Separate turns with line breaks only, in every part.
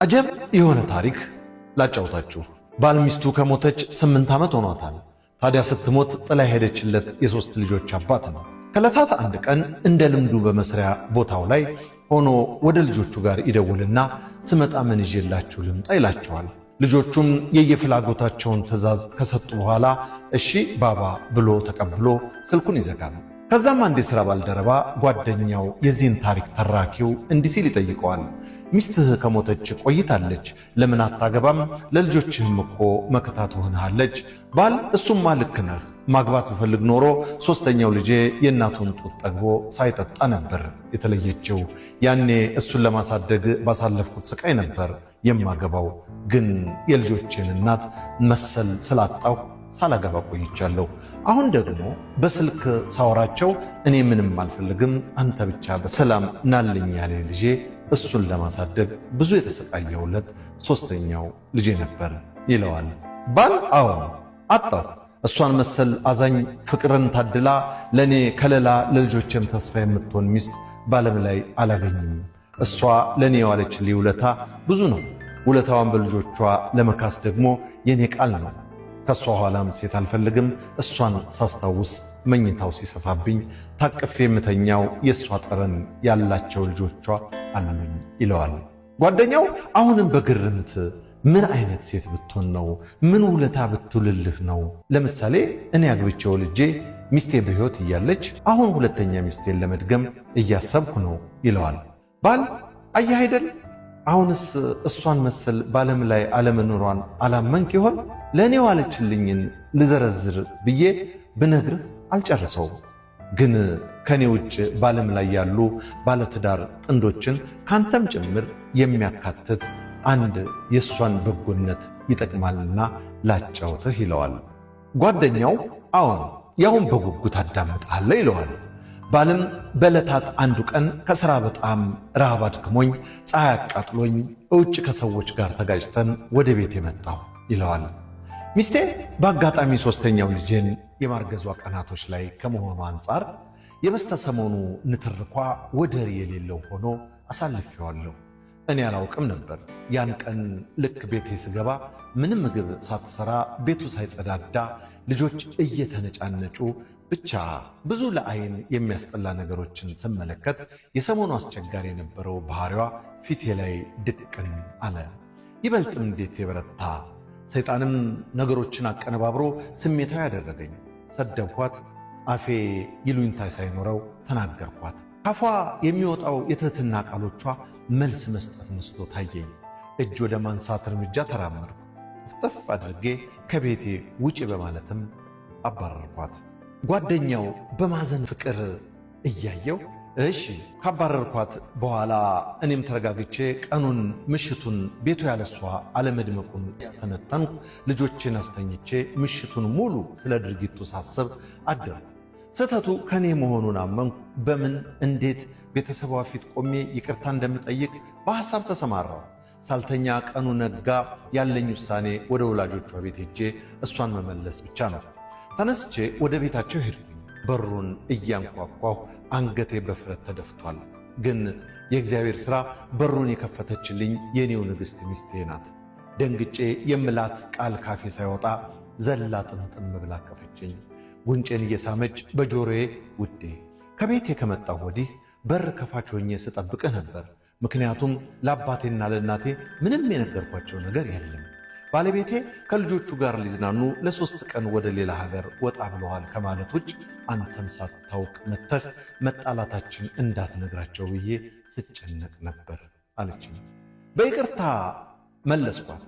አጀብ የሆነ ታሪክ ላጫውታችሁ። ባል ሚስቱ ከሞተች 8 ዓመት ሆኗታል። ታዲያ ስትሞት ጥላ ሄደችለት የሶስት ልጆች አባት ነው። ከዕለታት አንድ ቀን እንደ ልምዱ በመስሪያ ቦታው ላይ ሆኖ ወደ ልጆቹ ጋር ይደውልና ስመጣ ምን ይዤላችሁ ልምጣ ይላቸዋል። ልጆቹም የየፍላጎታቸውን ትዕዛዝ ከሰጡ በኋላ እሺ ባባ ብሎ ተቀብሎ ስልኩን ይዘጋል። ከዛም አንድ የሥራ ባልደረባ ጓደኛው የዚህን ታሪክ ተራኪው እንዲህ ሲል ይጠይቀዋል። ሚስትህ ከሞተች ቆይታለች፣ ለምን አታገባም? ለልጆችህም እኮ መከታ ትሆንሃለች። ባል እሱማ ልክ ነህ፣ ማግባት ብፈልግ ኖሮ ሦስተኛው ልጄ የእናቱን ጡት ጠግቦ ሳይጠጣ ነበር የተለየችው። ያኔ እሱን ለማሳደግ ባሳለፍኩት ስቃይ ነበር የማገባው። ግን የልጆቼን እናት መሰል ስላጣሁ ሳላገባ ቆይቻለሁ። አሁን ደግሞ በስልክ ሳወራቸው እኔ ምንም አልፈልግም፣ አንተ ብቻ በሰላም ናልኝ ያለ ልጄ እሱን ለማሳደግ ብዙ የተሰቃየሁለት ሦስተኛው ልጄ ነበር ይለዋል። ባል አዎ አጣሁ፣ እሷን መሰል አዛኝ ፍቅርን ታድላ ለእኔ ከለላ ለልጆቼም ተስፋ የምትሆን ሚስት በዓለም ላይ አላገኝም። እሷ ለእኔ የዋለችልኝ ውለታ ብዙ ነው። ውለታዋን በልጆቿ ለመካስ ደግሞ የእኔ ቃል ነው። ከሷ ኋላም ሴት አልፈልግም። እሷን ሳስታውስ መኝታው ሲሰፋብኝ ታቅፌ የምተኛው የእሷ ጠረን ያላቸው ልጆቿ አሉኝ ይለዋል። ጓደኛው አሁንም በግርምት ምን አይነት ሴት ብትሆን ነው? ምን ውለታ ብትውልልህ ነው? ለምሳሌ እኔ አግብቼው ልጄ ሚስቴ በሕይወት እያለች አሁን ሁለተኛ ሚስቴን ለመድገም እያሰብኩ ነው ይለዋል። ባል አየህ አይደል፣ አሁንስ እሷን መሰል በዓለም ላይ አለመኖሯን አላመንክ ይሆን? ለእኔ ዋለችልኝን ልዘረዝር ብዬ ብነግርህ አልጨርሰውም። ግን ከኔ ውጭ በዓለም ላይ ያሉ ባለትዳር ጥንዶችን ካንተም ጭምር የሚያካትት አንድ የእሷን በጎነት ይጠቅማልና ላጫውትህ ይለዋል። ጓደኛው አዎን ያውን በጉጉት አዳምጣለሁ ይለዋል። ባልም በዕለታት አንዱ ቀን ከሥራ በጣም ረሃብ አድክሞኝ ፀሐይ አቃጥሎኝ እውጭ ከሰዎች ጋር ተጋጭተን ወደ ቤት የመጣሁ ይለዋል። ሚስቴ በአጋጣሚ ሦስተኛው ልጄን የማርገዟ ቀናቶች ላይ ከመሆኑ አንጻር የበስተሰሞኑ ንትርኳ ወደር የሌለው ሆኖ አሳልፌዋለሁ። እኔ አላውቅም ነበር። ያን ቀን ልክ ቤቴ ስገባ ምንም ምግብ ሳትሰራ ቤቱ ሳይጸዳዳ ልጆች እየተነጫነጩ ብቻ ብዙ ለዓይን የሚያስጠላ ነገሮችን ስመለከት የሰሞኑ አስቸጋሪ የነበረው ባህሪዋ ፊቴ ላይ ድቅን አለ። ይበልጥም እንዴት የበረታ ሰይጣንም ነገሮችን አቀነባብሮ ስሜታዊ ያደረገኝ። ሰደብኳት። አፌ ይሉኝታ ሳይኖረው ተናገርኳት። ካፏ የሚወጣው የትህትና ቃሎቿ መልስ መስጠት መስሎ ታየኝ። እጅ ወደ ማንሳት እርምጃ ተራመድኩ። ጥፍጥፍ አድርጌ ከቤቴ ውጪ በማለትም አባረርኳት። ጓደኛው በማዘን ፍቅር እያየው እሺ ካባረርኳት በኋላ እኔም ተረጋግቼ ቀኑን ምሽቱን ቤቱ ያለሷ አለመድመቁን ያስተነተንኩ ልጆችን አስተኝቼ ምሽቱን ሙሉ ስለ ድርጊቱ ሳስብ አደርኩ። ስህተቱ ከኔ መሆኑን አመንኩ። በምን እንዴት ቤተሰቧ ፊት ቆሜ ይቅርታ እንደምጠይቅ በሐሳብ ተሰማራሁ። ሳልተኛ ቀኑ ነጋ። ያለኝ ውሳኔ ወደ ወላጆቿ ቤት ሄጄ እሷን መመለስ ብቻ ነው። ተነስቼ ወደ ቤታቸው ሄድኩኝ። በሩን እያንኳኳሁ አንገቴ በፍረት ተደፍቷል። ግን የእግዚአብሔር ሥራ በሩን የከፈተችልኝ የኔው ንግሥት ሚስቴ ናት። ደንግጬ የምላት ቃል ካፌ ሳይወጣ ዘላ ጥምጥም ብላ አቀፈችኝ። ጉንጬን እየሳመች በጆሮዬ ውዴ ከቤቴ ከመጣሁ ወዲህ በር ከፋች ሆኜ ስጠብቅህ ነበር። ምክንያቱም ለአባቴና ለእናቴ ምንም የነገርኳቸው ነገር የለም። ባለቤቴ ከልጆቹ ጋር ሊዝናኑ ለ3 ቀን ወደ ሌላ ሀገር ወጣ ብለዋል ከማለት ውጭ አንተም ሳትታውቅ መጥተህ መጣላታችን እንዳትነግራቸው ብዬ ስጨነቅ ነበር አለችኝ። በይቅርታ መለስኳት።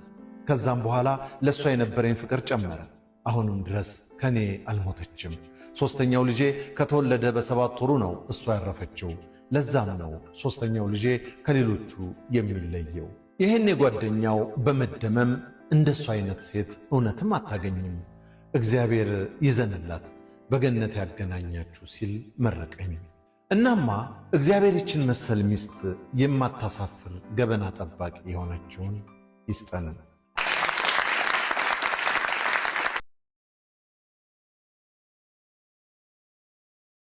ከዛም በኋላ ለእሷ የነበረኝ ፍቅር ጨመረ። አሁንም ድረስ ከኔ አልሞተችም። ሦስተኛው ልጄ ከተወለደ በ7 ወሩ ነው እሷ ያረፈችው። ለዛም ነው ሦስተኛው ልጄ ከሌሎቹ የሚለየው። ይህን የጓደኛው በመደመም እንደሱ አይነት ሴት እውነትም አታገኝም፣ እግዚአብሔር ይዘንላት በገነት ያገናኛችሁ ሲል መረቀኝ። እናማ እግዚአብሔር ይችን መሰል ሚስት የማታሳፍር ገበና ጠባቂ የሆነችውን ይስጠን።